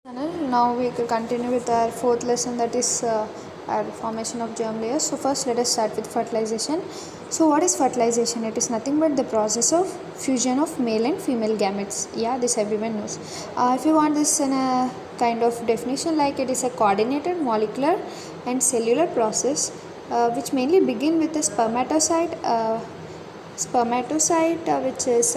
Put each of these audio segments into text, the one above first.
Channel. Now we will continue with our fourth lesson, that is our formation of germ layers. So first let us start with fertilization. So what is fertilization? It is nothing but the process of fusion of male and female gametes. Yeah, this everyone knows. If you want this in a kind of definition, like it is a coordinated molecular and cellular process which mainly begin with a spermatocyte which is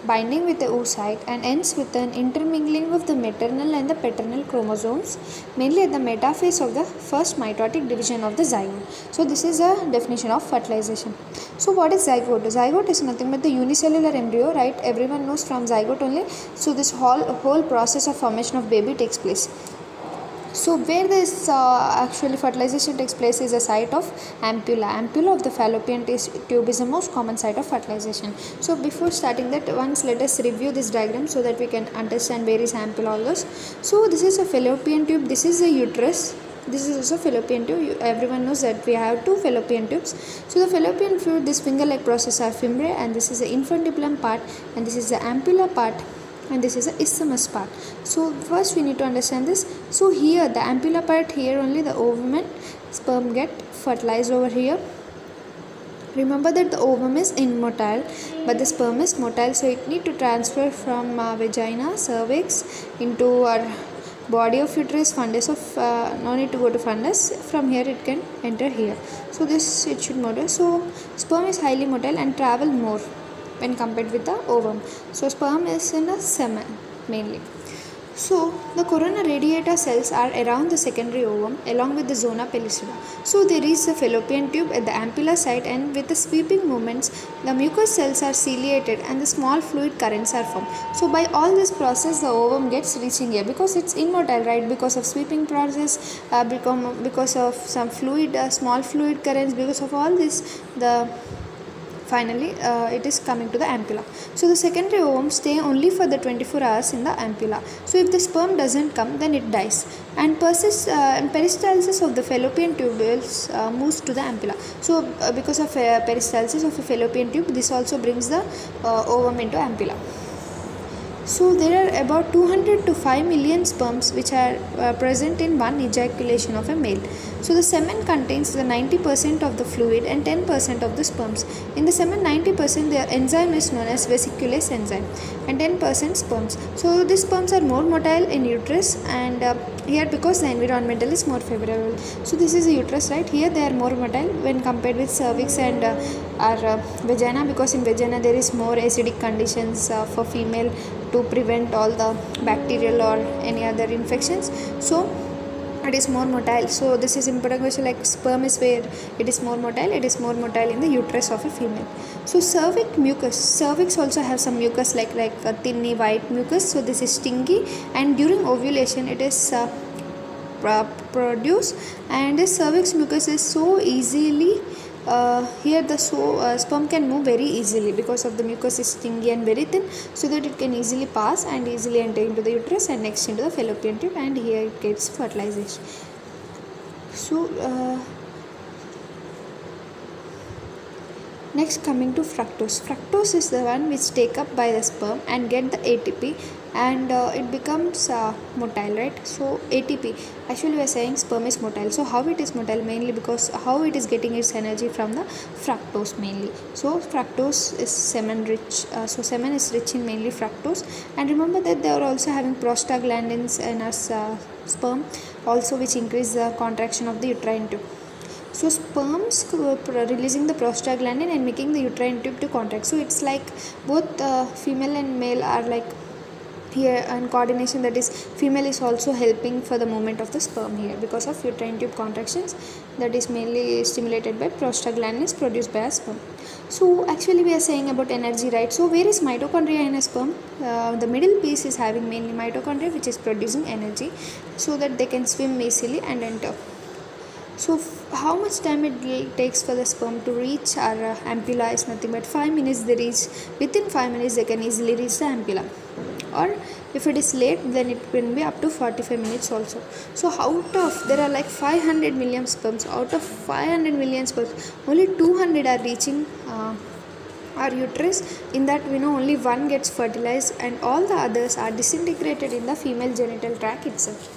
binding with the oocyte and ends with an intermingling of the maternal and the paternal chromosomes, mainly at the metaphase of the first mitotic division of the zygote. So this is a definition of fertilization. So what is zygote? Zygote is nothing but the unicellular embryo, right? Everyone knows from zygote only. So this whole process of formation of baby takes place. So where this actually fertilization takes place is a site of ampulla. Ampulla of the fallopian tube is the most common site of fertilization. So before starting that, once let us review this diagram so that we can understand where is ampulla all those. So this is a fallopian tube, this is a uterus. This is also fallopian tube. Everyone knows that we have two fallopian tubes. So the fallopian tube, this finger-like process are fimbriae, and this is the infundibulum part, and this is the ampulla part, and this is the isthmus part. So first we need to understand this. So here the ampulla part, here only the ovum and sperm get fertilized over here. Remember that the ovum is immotile but the sperm is motile, so it need to transfer from vagina, cervix into our body of uterus, fundus of no need to go to fundus. From here it can enter here. So this it should motile. So sperm is highly motile and travel more when compared with the ovum. So sperm is in a semen mainly. So the corona radiata cells are around the secondary ovum along with the zona pellucida. So there is a fallopian tube at the ampulla site, and with the sweeping movements the mucous cells are ciliated and the small fluid currents are formed. So by all this process the ovum gets reaching here because it's immotile, right? Because of sweeping process, because of some fluid, small fluid currents, because of all this finally it is coming to the ampulla. So the secondary ovum stay only for the 24 hours in the ampulla. So if the sperm doesn't come, then it dies and persists, and peristalsis of the fallopian tubules moves to the ampulla. So because of peristalsis of a fallopian tube, this also brings the ovum into ampulla. So there are about 200 to 5 million sperms which are present in one ejaculation of a male. So the semen contains the 90% of the fluid and 10% of the sperms. In the semen, 90% the enzyme is known as vesiculase enzyme and 10% sperms. So these sperms are more motile in uterus, and here because the environmental is more favorable. So this is the uterus, right? Here they are more motile when compared with cervix and our vagina, because in vagina there is more acidic conditions for female to prevent all the bacterial or any other infections. So it is more motile. So this is important question, like sperm is where it is more motile. It is more motile in the uterus of a female. So cervix also have some mucus like a thinny white mucus. So this is stingy, and during ovulation it is produced, and this cervix mucus is so easily here the sperm can move very easily because of the mucus is stingy and very thin, so that it can easily pass and easily enter into the uterus and next into the fallopian tube, and here it gets fertilization. So next, coming to fructose. Fructose is the one which take up by the sperm and get the ATP, and it becomes motile, right? So ATP, actually we are saying sperm is motile. So how it is motile? Mainly because how it is getting its energy from the fructose mainly. So fructose is semen rich. So semen is rich in mainly fructose, and remember that they are also having prostaglandins in us sperm also, which increase the contraction of the uterine tube. So sperms releasing the prostaglandin and making the uterine tube to contract. So it's like both female and male are like here in coordination, that is female is also helping for the movement of the sperm here because of uterine tube contractions that is mainly stimulated by prostaglandins produced by a sperm. So actually we are saying about energy, right? So where is mitochondria in a sperm? The middle piece is having mainly mitochondria which is producing energy so that they can swim easily and enter. So how much time it takes for the sperm to reach our ampulla is nothing but 5 minutes they reach. Within 5 minutes they can easily reach the ampulla, or if it is late then it can be up to 45 minutes also. So out of, there are like 500 million sperms, out of 500 million sperms only 200 are reaching or uterus. In that we know only one gets fertilized and all the others are disintegrated in the female genital tract itself.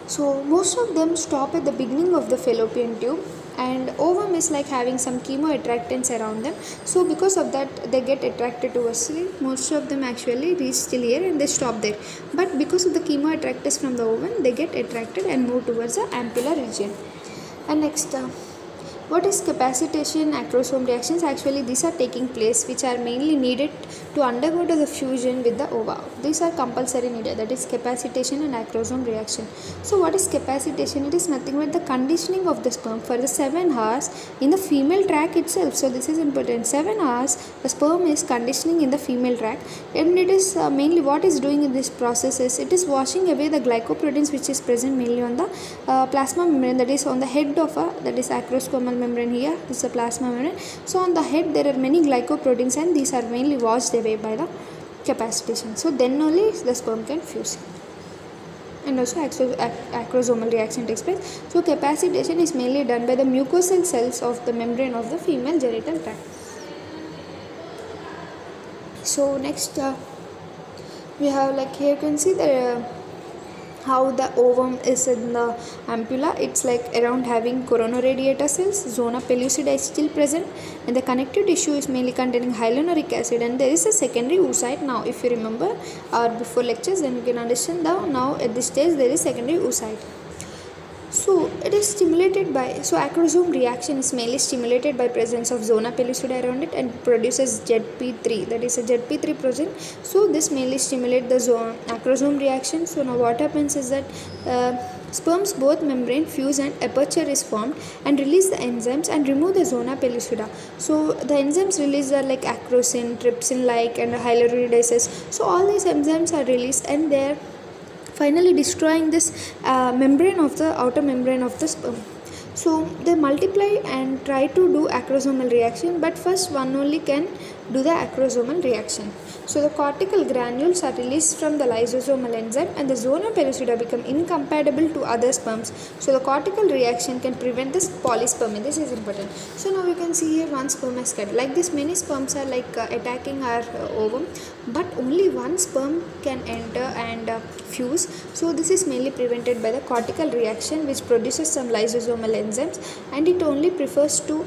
So most of them stop at the beginning of the fallopian tube, and ovum is like having some chemoattractants around them. So because of that they get attracted towards it. Most of them actually reach till here and they stop there. But because of the chemoattractants from the ovum, they get attracted and move towards the ampulla region. And next, what is capacitation acrosome reactions? Actually these are taking place which are mainly needed to undergo to the fusion with the ova. These are compulsory needed, that is capacitation and acrosome reaction. So what is capacitation? It is nothing but the conditioning of the sperm for the 7 hours in the female tract itself. So this is important. 7 hours the sperm is conditioning in the female tract, and it is mainly what is doing in this process is it is washing away the glycoproteins which is present mainly on the plasma membrane, that is on the head of that is acrosomal membrane. Here this is a plasma membrane. So on the head there are many glycoproteins and these are mainly washed away by the capacitation. So then only the sperm can fuse, and also acrosomal reaction takes place. So capacitation is mainly done by the mucosal cells of the membrane of the female genital tract. So next we have, like here you can see the how the ovum is in the ampulla. It's like around having coronoradiator cells. Zona pellucida is still present, and the connective tissue is mainly containing hyaluronic acid, and there is a secondary oocyte. Now if you remember our before lectures, then you can understand now at this stage there is secondary oocyte. So it is stimulated by, so acrosome reaction is mainly stimulated by presence of zona pellucida around it and produces ZP3, that is a ZP3 protein. So this mainly stimulate the acrosome reaction. So now what happens is that sperms both membrane fuse and aperture is formed and release the enzymes and remove the zona pellucida. So the enzymes released are like acrosin, trypsin like and hyaluronidases. So all these enzymes are released and they are finally destroying this membrane of the outer membrane of the sperm. So they multiply and try to do acrosomal reaction, but first one only can do the acrosomal reaction. So the cortical granules are released from the lysosomal enzyme and the zona pellucida become incompatible to other sperms. So the cortical reaction can prevent this polyspermy. This is important. So now we can see here one sperm has cut. Like this many sperms are like attacking our ovum, but only one sperm can enter and fuse. So this is mainly prevented by the cortical reaction which produces some lysosomal enzymes, and it only prefers to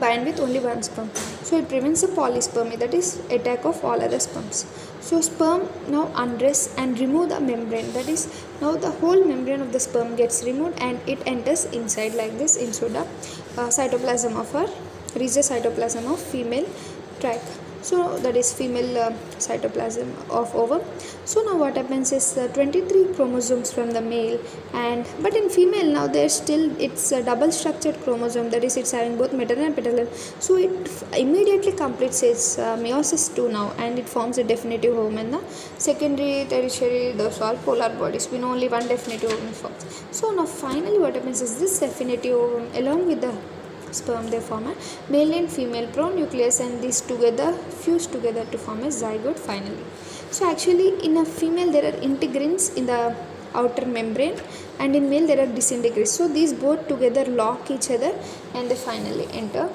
bind with only one sperm. So it prevents the polyspermy, that is attack of all other sperms. So sperm now undress and remove the membrane, that is now the whole membrane of the sperm gets removed and it enters inside like this into the cytoplasm of our cytoplasm of female tract. So that is female cytoplasm of ovum. So now what happens is 23 chromosomes from the male, and but in female now there's still it's a double structured chromosome, that is it's having both maternal and paternal. So it immediately completes its meiosis 2 now, and it forms a definitive ovum in the secondary, tertiary, those all polar bodies. We know only one definitive ovum forms. So now finally what happens is this definitive ovum along with the sperm they form a male and female pronucleus, and these together fuse together to form a zygote finally. So actually in a female there are integrins in the outer membrane, and in male there are disintegrins. So these both together lock each other and they finally enter,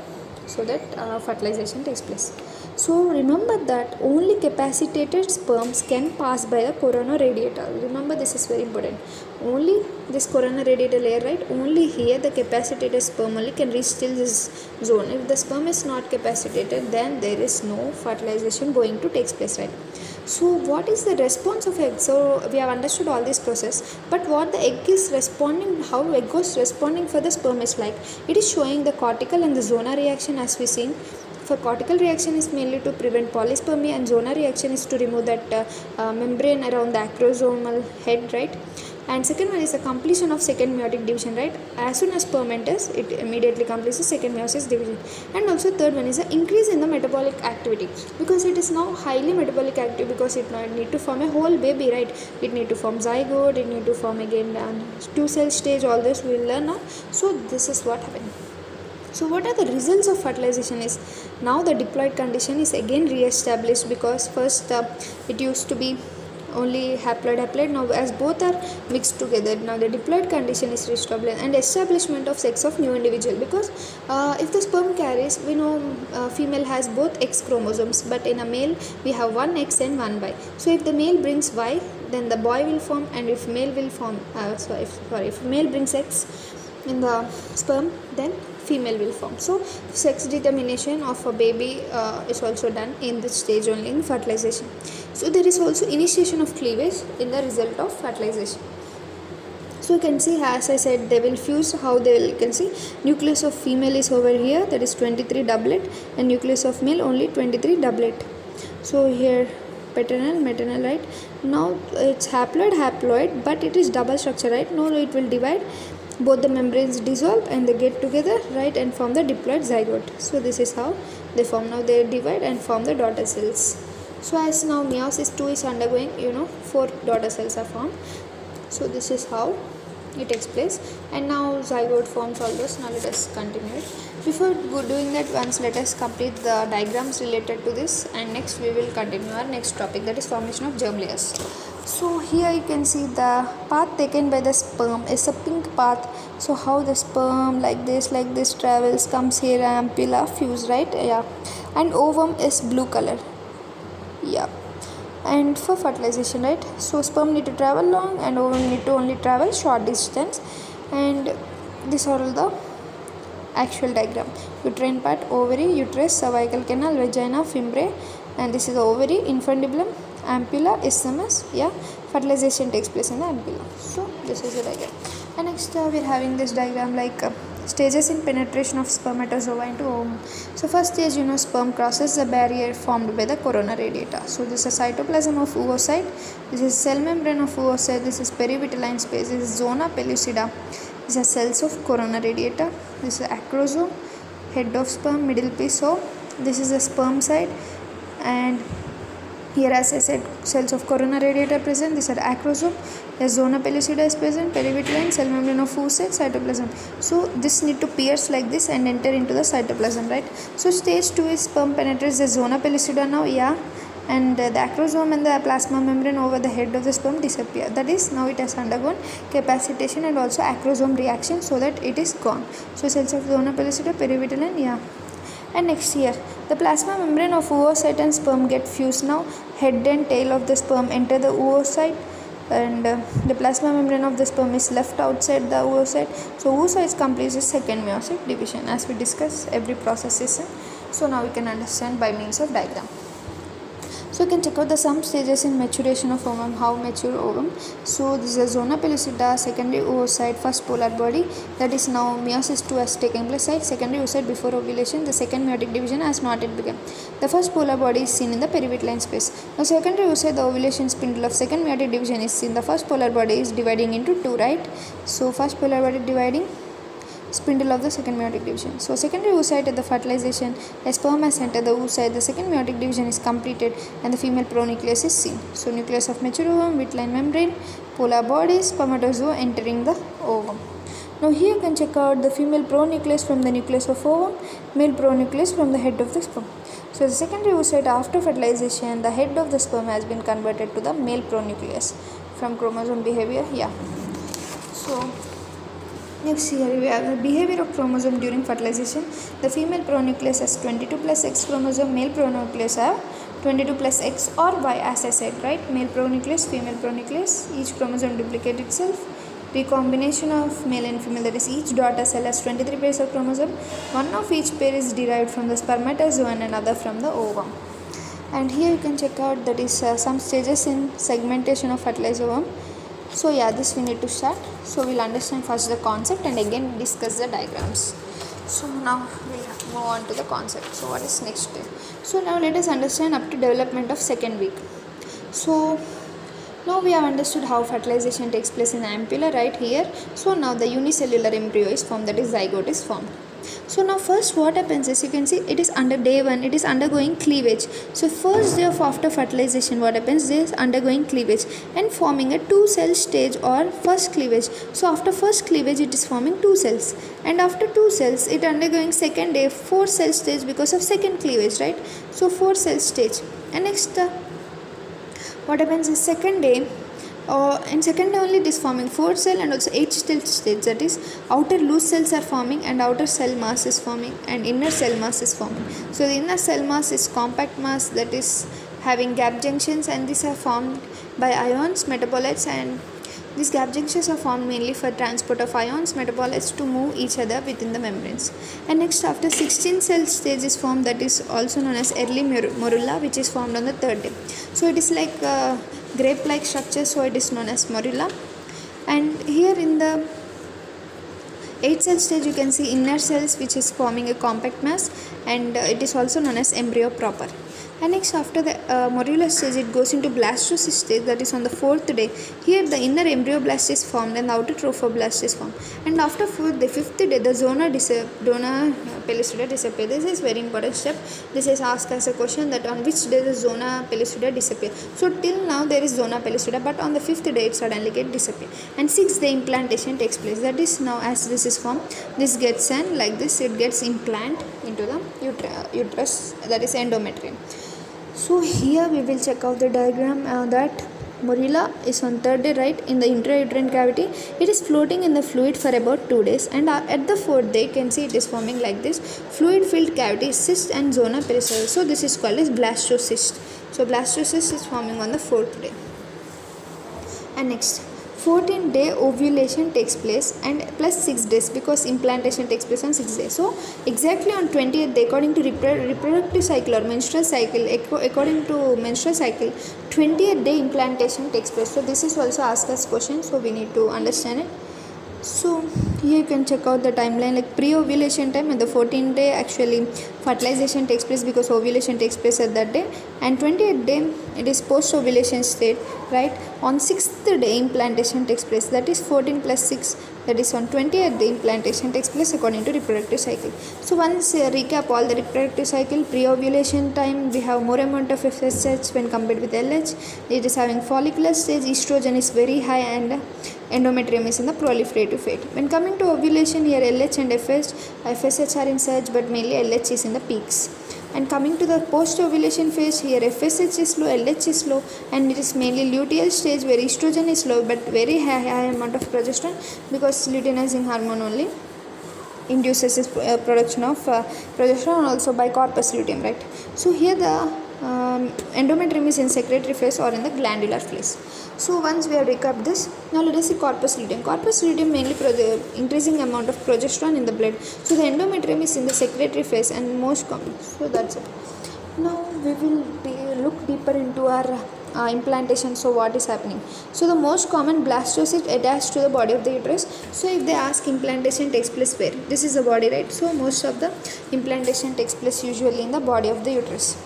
so that fertilization takes place. So remember that only capacitated sperms can pass by the coronoradiator. Remember this is very important. Only this coronoradiator layer, right? Only here the capacitated sperm only can reach till this zone. If the sperm is not capacitated, then there is no fertilization going to take place, right? So what is the response of egg? So we have understood all this process, but what the egg is responding, how egg was responding for the sperm is like, it is showing the cortical and the zona reaction as we seen. For cortical reaction is mainly to prevent polyspermy, and zona reaction is to remove that membrane around the acrosomal head, right? And second one is the completion of second meiotic division, right? As soon as sperm enters, it immediately completes the second meiosis division. And also third one is the increase in the metabolic activity, because it is now highly metabolic active, because it need to form a whole baby, right? It need to form zygote, it need to form again 2-cell stage, all this we will learn now. So this is what happened. So what are the results of fertilization is, now the diploid condition is again re-established, because first it used to be only haploid. Now as both are mixed together, now the diploid condition is reestablished and establishment of sex of new individual, because if the sperm carries, we know female has both X chromosomes, but in a male we have one X and one Y. So if the male brings Y, then the boy will form, and if male will form if male brings X in the sperm, then female will form. So sex determination of a baby is also done in this stage only, in fertilization. So there is also initiation of cleavage in the result of fertilization. So you can see, as I said, they will fuse. How they will, you can see nucleus of female is over here, that is 23 doublet, and nucleus of male only 23 doublet. So here paternal, maternal, right? Now it's haploid, but it is double structure, right? Now it will divide, both the membranes dissolve and they get together, right, and form the diploid zygote. So this is how they form. Now they divide and form the daughter cells. So as now meiosis 2 is undergoing, 4 daughter cells are formed. So this is how it takes place, and now zygote forms all those. Now let us continue it. Before doing that, once let us complete the diagrams related to this, and next we will continue our next topic, that is formation of germ layers. So here you can see the path taken by the sperm is a pink path. So how the sperm like this travels, comes here, ampulla, fuse, right? Yeah. And ovum is blue color. Yeah. And for fertilization, right? So sperm need to travel long and ovum need to only travel short distance. And these are all the actual diagram. Uterine part, ovary, uterus, cervical canal, vagina, fimbriae, and this is the ovary, infundibulum, ampulla, isthmus. Yeah, fertilization takes place in the ampulla. So this is the diagram. And next we are having this diagram like stages in penetration of spermatozoa into ovum. So first stage, sperm crosses the barrier formed by the corona radiata. So this is cytoplasm of oocyte, this is cell membrane of oocyte, this is perivitelline space, this is zona pellucida, these are cells of corona radiata, this is acrosome, head of sperm, middle piece. So this is the sperm side, and here, as I said, cells of corona radiata present. These are acrosome. The zona pellucida is present. Perivitelline, cell membrane of oocyte, cytoplasm. So this need to pierce like this and enter into the cytoplasm, right? So stage 2 is sperm penetrates the zona pellucida now. Yeah, and the acrosome and the plasma membrane over the head of the sperm disappear. That is, now it has undergone capacitation and also acrosome reaction, so that it is gone. So cells of zona pellucida, perivitelline. Yeah. And next here, the plasma membrane of oocyte and sperm get fused. Now head and tail of the sperm enter the oocyte, and the plasma membrane of the sperm is left outside the oocyte. So oocyte completes the second meiotic division, as we discuss every process is. So now we can understand by means of diagram. So you can check out the some stages in maturation of ovum, how mature ovum. So this is a zona pellucida, secondary oocyte, first polar body, that is now meiosis 2 has taken place, right? Secondary oocyte before ovulation, the second meiotic division has not yet begun. The first polar body is seen in the perivitelline space. Now secondary oocyte, the ovulation spindle of second meiotic division is seen. The first polar body is dividing into 2, right? So first polar body dividing, spindle of the second meiotic division. So secondary oocyte at the fertilization, a sperm has entered the oocyte, the second meiotic division is completed and the female pronucleus is seen. So nucleus of mature ovum, vitelline membrane, polar body, spermatozoa entering the ovum. Now here you can check out the female pronucleus from the nucleus of ovum, male pronucleus from the head of the sperm. So the secondary oocyte, after fertilization, the head of the sperm has been converted to the male pronucleus from chromosome behavior. Yeah. So next here we have the behavior of chromosome during fertilization. The female pronucleus has 22 plus X chromosome, male pronucleus have 22 plus X or Y, as I said, right? Male pronucleus, female pronucleus, each chromosome duplicate itself. Recombination of male and female, that is each daughter cell has 23 pairs of chromosome. One of each pair is derived from the spermatozoa and another from the ovum. And here you can check out that is some stages in segmentation of fertilized ovum. So yeah, this we need to start. So we'll understand first the concept and again discuss the diagrams. So now we'll move on to the concept. So what is next step? So now let us understand up to development of second week. So now we have understood how fertilization takes place in the ampulla right here. So now the unicellular embryo is formed, that is zygote is formed. So now first what happens is, you can see it is under day 1, it is undergoing cleavage. So first day of after fertilization, what happens, it is undergoing cleavage and forming a 2-cell stage or first cleavage. So after first cleavage it is forming 2 cells, and after 2 cells it undergoing second day 4-cell stage because of second cleavage, right? So 4-cell stage. And next What happens is second day, in second day only it is forming 4 cell and also 8 cell stage, that is outer loose cells are forming and outer cell mass is forming and inner cell mass is forming. So the inner cell mass is compact mass, that is having gap junctions, and these are formed by ions, metabolites, and these gap junctions are formed mainly for transport of ions, metabolites to move each other within the membranes. And next, after 16 cell stage is formed, that is also known as early morula, which is formed on the third day. So it is like grape like structure, so it is known as morula. And here in the 8 cell stage you can see inner cells which is forming a compact mass, and it is also known as embryo proper. And next, after the morula stage, it goes into blastocyst stage, that is on the 4th day. Here the inner embryoblast is formed and the outer trophoblast is formed. And after the 5th day, the zona pellucida disappear. This is very important step. This is asked as a question, that on which day the zona pellucida disappear. So till now there is zona pellucida, but on the 5th day it suddenly get disappear. And 6th day implantation takes place. That is, now as this is formed, this gets and like this it gets implant into the uterus, that is endometrium. So here we will check out the diagram that morula is on 3rd day, right, in the intrauterine cavity. It is floating in the fluid for about 2 days, and at the 4th day you can see it is forming like this fluid filled cavity, cyst and zona pellucida. So this is called as blastocyst. So blastocyst is forming on the 4th day. And next, 14 day ovulation takes place and plus 6 days, because implantation takes place on 6 days. So exactly on 20th day, according to reproductive cycle or menstrual cycle, according to menstrual cycle, 20th day implantation takes place. So this is also asked as question, so we need to understand it. So here you can check out the timeline, like pre-ovulation time, and the 14th day actually fertilization takes place because ovulation takes place at that day, and 20th day it is post-ovulation state, right. On 6th day implantation takes place, that is 14 plus 6, that is on 20th day implantation takes place according to reproductive cycle. So once recap all the reproductive cycle. Pre-ovulation time we have more amount of FSH when compared with LH. It is having follicular stage, estrogen is very high, and endometrium is in the proliferative phase. When coming to ovulation, here LH and FSH are in surge, but mainly LH is in the peaks. And coming to the post-ovulation phase, here FSH is low, LH is low, and it is mainly luteal stage where estrogen is low but very high amount of progesterone, because luteinizing hormone only induces this production of progesterone, also by corpus luteum, right. So here the endometrium is in secretory phase or in the glandular phase. So once we have recapped this, now let us see corpus luteum. Corpus luteum mainly increasing amount of progesterone in the blood. So the endometrium is in the secretory phase and most common. So that's it. Now we will look deeper into our implantation. So what is happening? So the most common blastocyst attached to the body of the uterus. So if they ask implantation takes place where? This is the body, right? So most of the implantation takes place usually in the body of the uterus.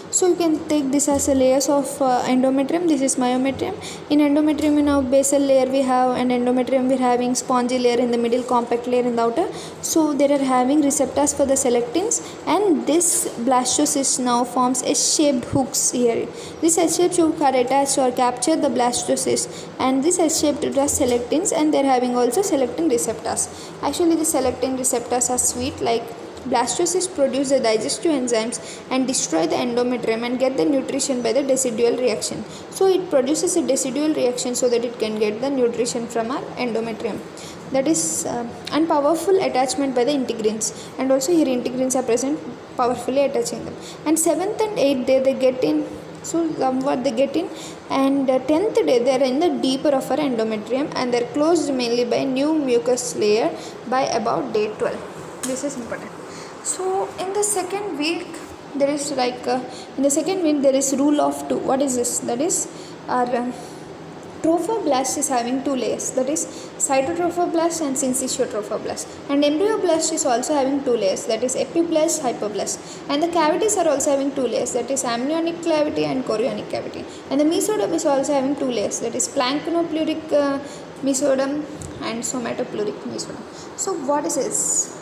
So you can take this as a layers of endometrium. This is myometrium. In endometrium, in our basal layer we have an endometrium. We are having spongy layer in the middle, compact layer in the outer. So they are having receptors for the selectins, and this blastocyst now forms S-shaped hooks here. This S-shaped hook are attached or capture the blastocyst, and this S-shaped does selectins, and they are having also selectin receptors. Actually the selectin receptors are sweet, like blastocysts produce the digestive enzymes and destroy the endometrium and get the nutrition by the decidual reaction. So it produces a decidual reaction so that it can get the nutrition from our endometrium. That is and powerful attachment by the integrins, and also here integrins are present powerfully attaching them. And 7th and 8th day they get in. So somewhat they get in, and 10th day they are in the deeper of our endometrium, and they are closed mainly by new mucus layer by about day 12. This is important. So in the second week there is there is rule of 2. What is this? That is our trophoblast is having 2 layers, that is cytotrophoblast and syncytiotropoblast, and embryoblast is also having 2 layers, that is epiblast, hypoblast, and the cavities are also having 2 layers, that is amniotic cavity and chorionic cavity, and the mesoderm is also having 2 layers, that is planktopleuric mesoderm and somatopleuric mesoderm. So what is this?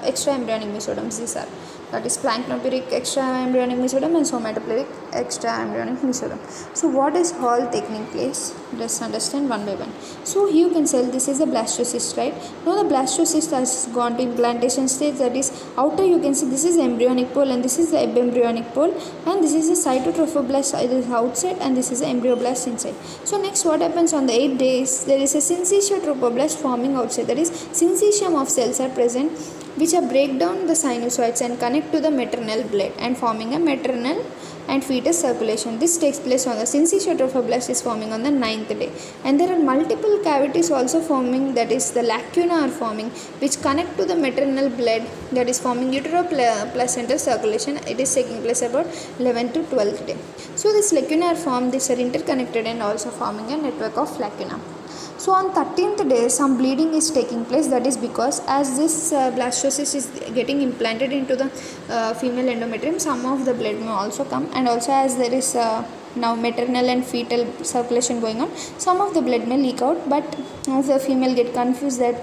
Extra embryonic mesoderms, these are, that is planktopleuric extra embryonic mesoderm and somatopleuric extra embryonic mesoderm. So what is all taking place? Let's understand one by one. So here you can say this is a blastocyst, right? Now the blastocyst has gone to implantation stage, that is outer you can see this is embryonic pole and this is the embryonic pole, and this is a cytotrophoblast, it is outside, and this is the embryoblast inside. So next what happens on the 8 days, there is a syncytiotrophoblast forming outside, that is syncytium of cells are present which are break down the sinusoids and connect to the maternal blade and forming a maternal and fetus circulation. This takes place on the syncytiotrophoblast is forming on the 9th day, and there are multiple cavities also forming, that is the lacuna are forming which connect to the maternal blade, that is forming uteroplacental circulation. It is taking place about 11th to 12th day. So this lacuna are formed, these are interconnected and also forming a network of lacuna. So on 13th day some bleeding is taking place, that is because as this blastocyst is getting implanted into the female endometrium, some of the blood may also come, and also as there is now maternal and fetal circulation going on, some of the blood may leak out, but the female get confused that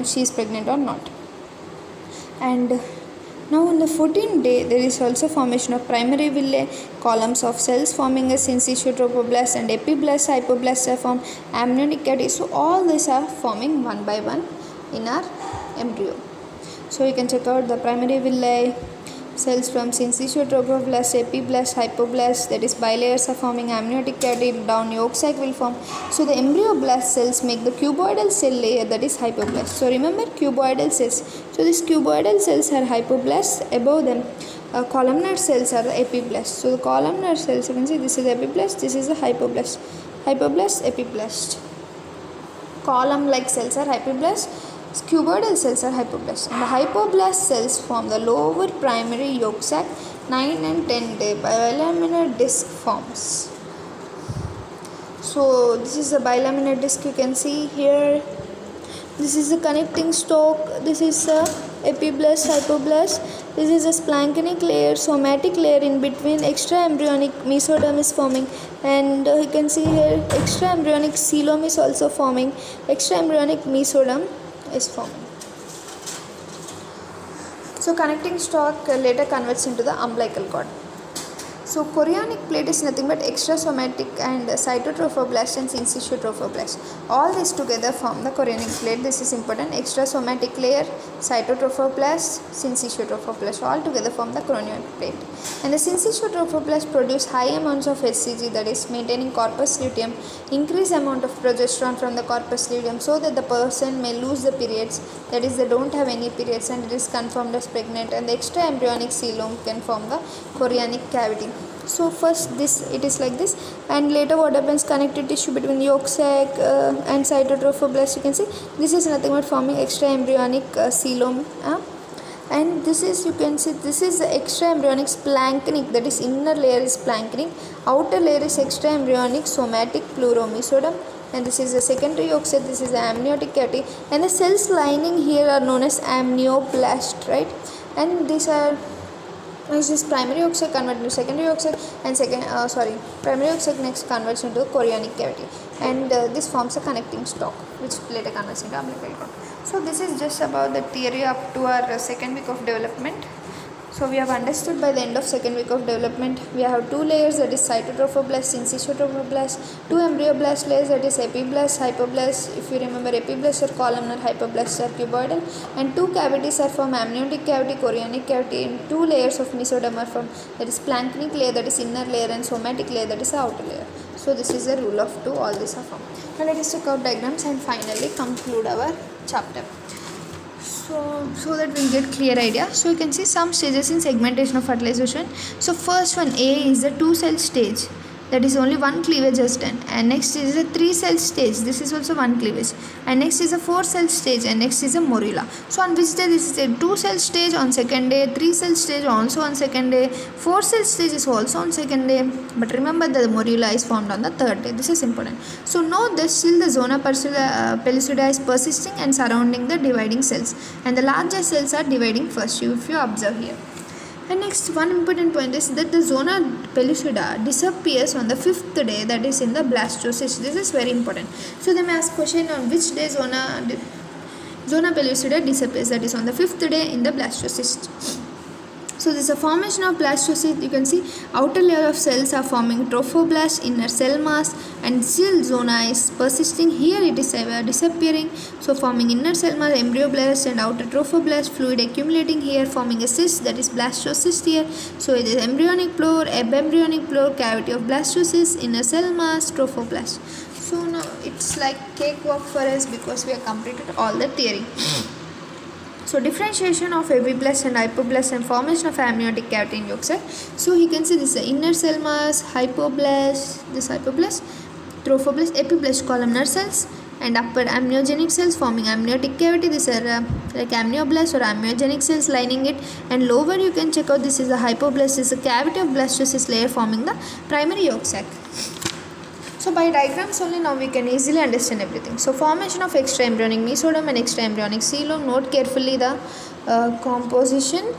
she is pregnant or not. And now on the 14th day there is also formation of primary villi, columns of cells forming a syncytiotrophoblast, and epiblast, hypoblast are formed, amniotic cavity. So all these are forming one by one in our embryo. So you can check out the primary villi, cells from syncytiotrophoblast, epiblast, hypoblast, that is bilayers are forming, amniotic cavity, down yolk sac will form. So the embryoblast cells make the cuboidal cell layer, that is hypoblast. So remember cuboidal cells. So these cuboidal cells are hypoblast, above them columnar cells are the epiblast. So the columnar cells, you can see this is epiblast, this is the hypoblast, epiblast. Column like cells are hypoblast, cuboidal cells are hypoblast, and the hypoblast cells form the lower primary yolk sac. 9 and 10 day bilaminar disc forms. So this is the bilaminar disc, you can see here. This is the connecting stalk, this is the epiblast, hypoblast, this is a splanchnic layer, somatic layer in between, extra embryonic mesoderm is forming, and you can see here extra embryonic coelom is also forming, extra embryonic mesoderm is forming. So connecting stalk later converts into the umbilical cord. So chorionic plate is nothing but extrasomatic and cytotrophoblast and syncytiotrophoblast. All these together form the chorionic plate. This is important. Extrasomatic layer, cytotrophoblast, syncytiotrophoblast, all together form the chorionic plate. And the syncytiotrophoblast produce high amounts of HCG, that is maintaining corpus luteum, increase amount of progesterone from the corpus luteum so that the person may lose the periods, that is they don't have any periods and it is confirmed as pregnant, and the extra embryonic coelom can form the chorionic cavity. So first this it is like this, and later what happens, connective tissue between yolk sac and cytotrophoblast, you can see this is nothing but forming extra embryonic coelom, and this is, you can see this is the extra embryonic splanchnic, that is inner layer is splanchnic, outer layer is extra embryonic somatic pleuromesoderm, and this is the secondary yolk sac, this is the amniotic cavity, and the cells lining here are known as amnioblast, right? And these are this primary yolk sac converts into secondary yolk sac, and primary yolk sac next converts into chorionic cavity, and this forms a connecting stalk which later converts into umbilical cord. So this is just about the theory up to our second week of development. So we have understood by the end of second week of development we have two layers, that is cytotrophoblast, syncytiotrophoblast, two embryoblast layers, that is epiblast, hypoblast. If you remember, epiblast are columnar, hypoblast are cuboidal, and two cavities are from amniotic cavity, chorionic cavity, and two layers of mesoderm are from, that is splanchnic layer, that is inner layer, and somatic layer, that is the outer layer. So this is the rule of two, all these are formed. Now let us check out diagrams and finally conclude our chapter. So that we get clear idea. So you can see some stages in segmentation of fertilization. So first one, A, is the 2-cell stage, that is only one cleavage is done, and next is a 3-cell stage, this is also one cleavage, and next is a 4-cell stage, and next is a morula. So on which day this is a 2-cell stage on second day, 3-cell stage also on second day, 4-cell stage is also on second day, but remember that the morula is formed on the third day. This is important. So note that still the zona pellucida is persisting and surrounding the dividing cells, and the larger cells are dividing first, if you observe here. And next, one important point is that the zona pellucida disappears on the 5th day, that is in the blastocyst. This is very important. So they may ask question on which day zona pellucida disappears, that is on the 5th day in the blastocyst. So this is a formation of blastocyst. You can see outer layer of cells are forming trophoblast, inner cell mass, and cell zona is persisting. Here it is disappearing. So forming inner cell mass, embryoblast, and outer trophoblast, fluid accumulating here, forming a cyst, that is blastocyst here. So it is embryonic floor, abembryonic floor, cavity of blastocyst, inner cell mass, trophoblast. So now it's like cakewalk for us because we have completed all the theory. So differentiation of epiblast and hypoblast and formation of amniotic cavity in yolk sac. So you can see this is the inner cell mass, hypoblast, this hypoblast, trophoblast, epiblast columnar cells, and upper amniogenic cells forming amniotic cavity. These are like amnioblasts or amniogenic cells lining it, and lower you can check out this is the hypoblast, this is the cavity of blastocyst layer forming the primary yolk sac. So by diagrams only now we can easily understand everything. So formation of extraembryonic mesoderm and extraembryonic coelom. Note carefully the composition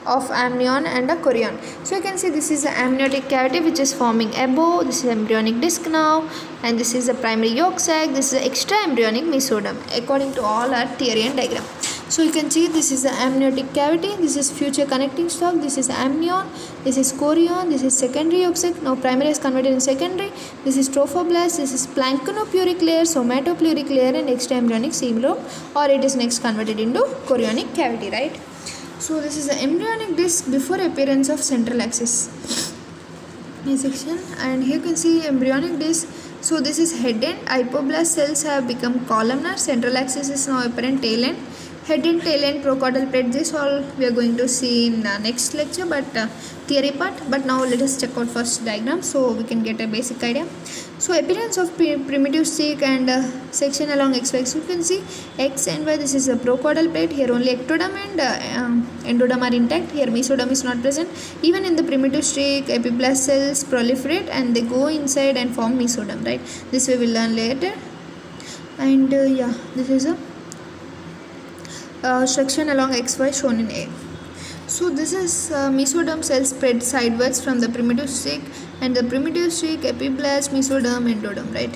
of amnion and a chorion. So you can see this is the amniotic cavity which is forming above. This is embryonic disc now, and this is the primary yolk sac. This is the extraembryonic mesoderm according to all our theory and diagram. So you can see this is the amniotic cavity, this is future connecting stalk, this is amnion, this is chorion, this is secondary yolk sac. Now primary is converted in secondary. This is trophoblast, this is planktopleuric layer, somatopleuric layer, and extraembryonic coelom, or it is next converted into chorionic cavity, right? So this is the embryonic disc before appearance of central axis section, and here you can see embryonic disc. So this is head end, hypoblast cells have become columnar, central axis is now apparent, tail end, head and tail end, procaudal plate. This all we are going to see in next lecture, but theory part. But now let us check out first diagram so we can get a basic idea. So appearance of primitive stick and section along XY. So you can see X and Y. This is a procaudal plate. Here only ectoderm and endoderm are intact. Here mesoderm is not present. Even in the primitive stick, epiblast cells proliferate and they go inside and form mesoderm. Right. This we will learn later. And yeah, this is a section along XY shown in A. So this is mesoderm cells spread sideways from the primitive stick, and the primitive stick, epiblast, mesoderm, endoderm, right?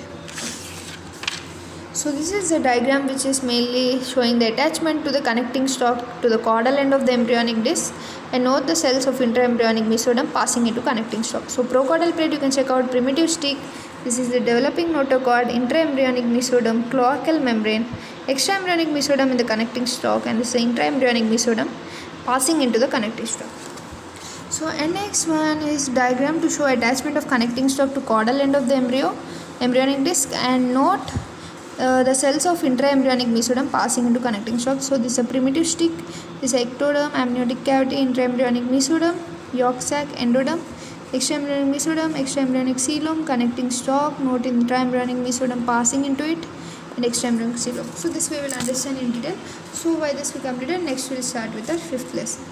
So this is a diagram which is mainly showing the attachment to the connecting stalk to the caudal end of the embryonic disc, and note the cells of intraembryonic mesoderm passing into connecting stalk. So procaudal plate you can check out, primitive stick, this is the developing notochord, intraembryonic mesoderm, cloacal membrane, extraembryonic mesoderm in the connecting stalk, and this is the intraembryonic mesoderm passing into the connecting stalk. So next one is diagram to show attachment of connecting stalk to caudal end of the embryonic disc, and note the cells of intraembryonic mesoderm passing into connecting stalk. So this is a primitive stick, this is ectoderm, amniotic cavity, intraembryonic mesoderm, yolk sac, endoderm, extraembryonic mesoderm, extraembryonic coelom, connecting stalk, note intraembryonic mesoderm passing into it, and extraembryonic coelom. So this we will understand in detail. So by this we completed. Next we will start with our fifth lesson.